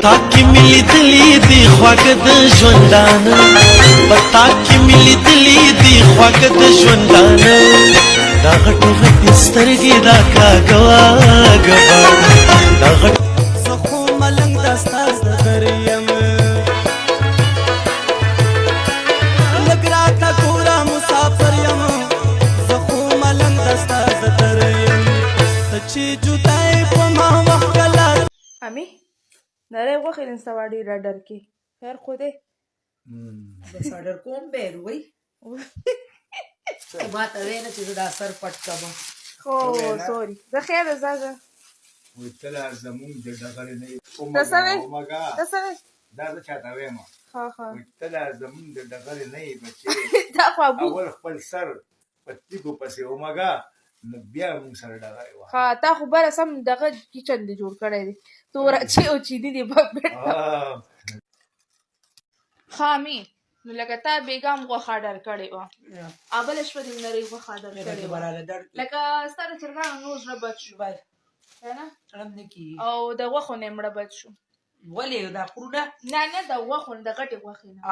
پتا کې ملي دلی دی خواږه د ژوندانه پتا کې ملي دلی دی خواږه د ژوندانه دا غټ غټ سترګې دا کاږه دا غټ زه خو ملنګ دا ستا زده یم لږ راته ګوره مسافر یم زه خو ملنګ دا ستا زده یم ته چې جدای په ما وخت کله امي نری غوښې نن سبا ډېر ډر کې خیر خو دی بس اډر کوم به روي ما ته ویل چې دا سر پټ کما خو سوري د خیر زاده وتلا زمون د ډغړې نه تسوي دا چاته وایم ها ها وتلا زمون د ډغړې نه بچي دا خو ابو اول خپل سر پتی کو پسې اومګه نو بیا موږ سره ډغړې و ها تا خو بره سم دغه کچن دی جوړ کړی دی تور چې او چې دی په بیت خامي نو لکه تا بیګام غوښه ډر کړی و اول شپه دې نری غوښه ډر کړی و لکه ستاره چرګان نور نه بچ شو بای نه او د غوښو نه مړه بچ شو ولې دا خورده نه د غوښو د غټي غوښې نه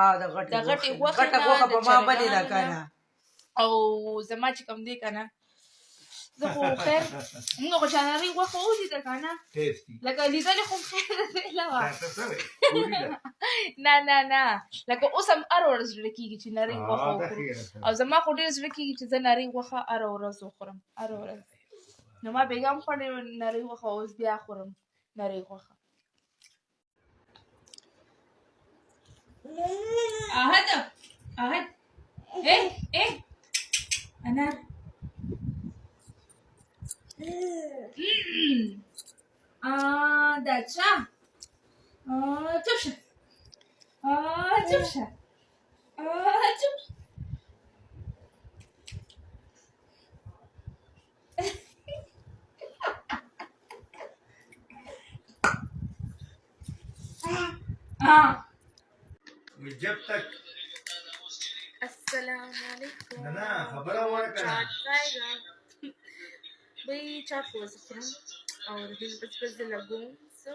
د غټي غوښه په ما باندې دا کنه او زما چې کوم دی کنه زه خو خیر موږ خو چانري غوښه ولیده کنه لکه لیدلې خو خیر دی لا نه لکه اوس هم هر ورځ زړه کېږي چې نرۍ غوښه وخورو او زما خو ډېر زړه کېږي چې زه نرۍ غوښه هره ورځ وخورم هره ورځ نو ما بیګا هم خوړې نرۍ غوښه اوس بیا خورم نرۍ غوښه احد انار دا چا چوب شه جب تک السلام علیکم نه خبره ورکړه بھئی چاٹ کو سکرم اور دل بس لگوں سو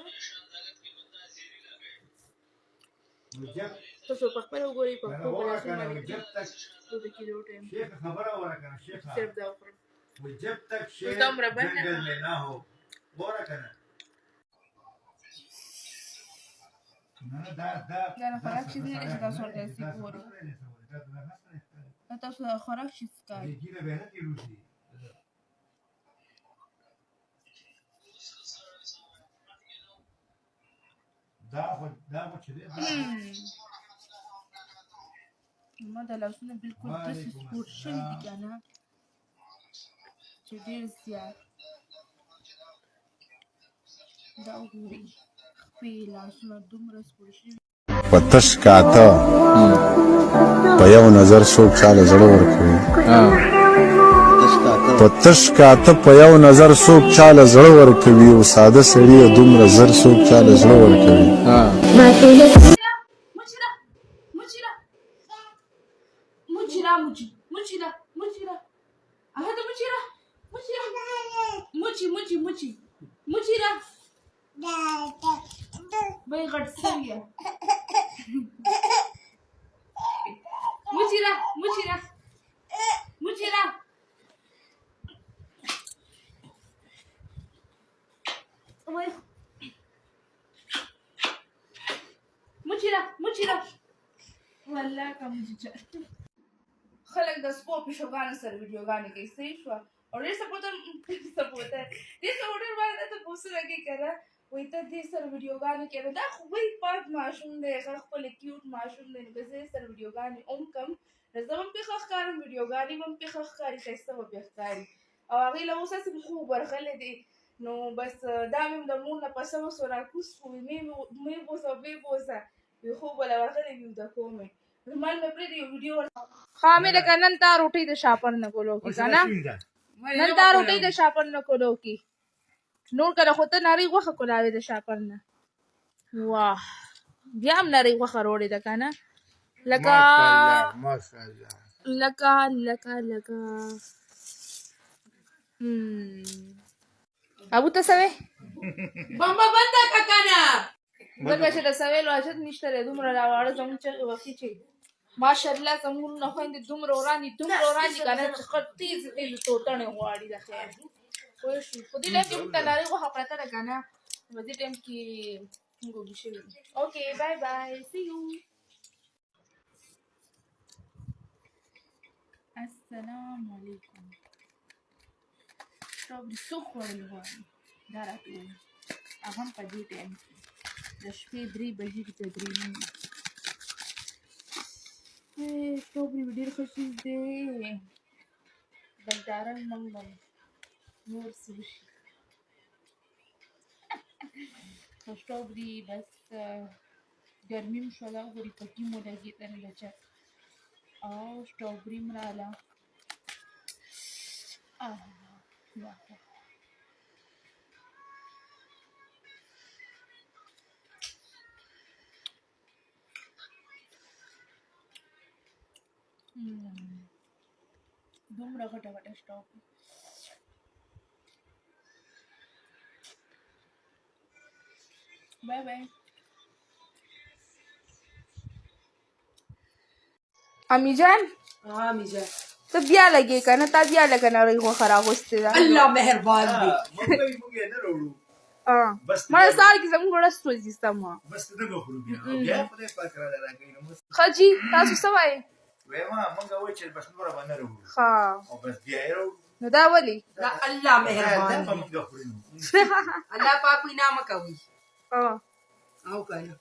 تو سو پخپل وګوري په خپل جب تک تو د کیلو ټیم شیخ خبره ورکړه شیخ صرف دا وکړم جب تک شیخ جنگل میں نہ ہو ورکړه دا خوراک شي نه چې تاسو ورته سي پوري تاسو خوراک شي ښکاري دا چې ما د لاسونه بالکل داسې سپورټ شوي دي که نه چې ډېر زیات دا وګورئ خپې لاسونه دومره سپورټ شوي په تش کاته په یو نظر څوک چاله زړه ورکوي په تش کاته په یو نظر څوک چاله زړه ورکوي او ساده سړي دومره زر څوک چاله زړه ورکوي بای غټ سویه مچیرا وای مچیرا والله کوم چې خلک د سپو پیشوګانو سره ویډیوګانې کوي صحیح شو او ډېر سپورټر دې سپورټر باندې ته پوسټونه کې کړه وای ته دې سره ویډیوګانې کوي دا خو وای پاک ماشوم دی هغه خپل کیوټ ماشوم دی نو زه سره ویډیوګانې کم زه هم پې ښه ښکارم ویډیوګانې هم پې ښه ښکاري ښایسته به پې ښکاري او هغې له اوس هسې خوب ورغلی دی نو بس دا مې هم د مور نه پسه وسو راکوز شو مې بوسه او بې بوسه وي خوب وله ورغلی وي وده کوم مې مال مې پرېږدي یو ویډیو خامې لکه نن تا روټۍ د شاپر نه کولو کې که نه نن تا روټۍ د شاپر نه کولو کې نور کله خو ته نرۍ غوښه کولاوې د شاپر نه واه بیا هم نرۍ غوښه روړې ده که نه لکه ابو ته څه وې بمبا بنده کا کنه ځکه چې د سویل واجد نشته دی دومره راواړه زموږ چغې وخي چې ماشاءالله زموږ نه خویندې دومره وران دي که نه چې ښه تیز توتڼې غواړي د خیر پوه شو خو دې ټایم کې موږ ته نارې غوښه پرته ده که نه په دې ټایم کې موږ اوږې شوي دي اوکې بای بای سی یو السلام علیکم سټرابري څوک خوړل غواړي دا راته ووایي هغه هم په دې ټایم کې د شپې 3 بجې تقریبا سټرابري مې ډېر ښه چیز دی بلدارن منګل نور څه وشي سټرابري بس ګرمي م شوله وګورئ پټي مو لګېدل لچک او سټرابري م راله دومره غټه غټه سټرابري بای بای امی جان میجا ته بیا لګې که نه تا بیا لږه نرۍ غوښه راغوستې ده الله مهربان دی موږ یې نه راوړو ما سهار کې زموږ ورځ سوځي سمه بس ته نه بخورو بیا بیا خدای پاک راکوي نو ښه جي تاسو څه وایې وایم موږ وایو چې بس نوره به نه راوړو ښه او بس بیا یې راوړو نو دا ولې دا الله مهربان دا دی به موږ خورو الله پاک وینا مکوي او کنه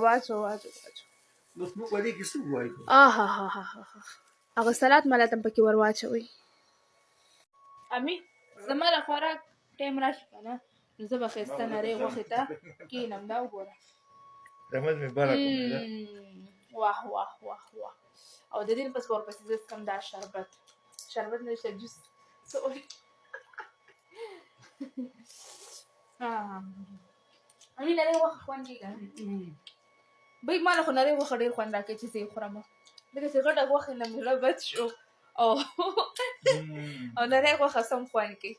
واچو بس موږ په دې کې څه وایو هغه سلاد مالا ته پکې ور واچوئ امي زما د خوراک ټایم راشي که نه نو زه به ښایسته نرۍ غوښې ته کښېنم دا وګوره رحمت مې بره واه واه واه واه او د دې پس ورپسې زه څکم دا شربت نه شته جوس څه وایي امي نرۍ غوښه خوند کوي که نه بای ما له خو نرۍ غوښه ډېر خوند راکوي چې زه یې خورم ځکه چې غټه غوښې نه مې زړه بد شو او نرۍ غوښه سم خوند کوي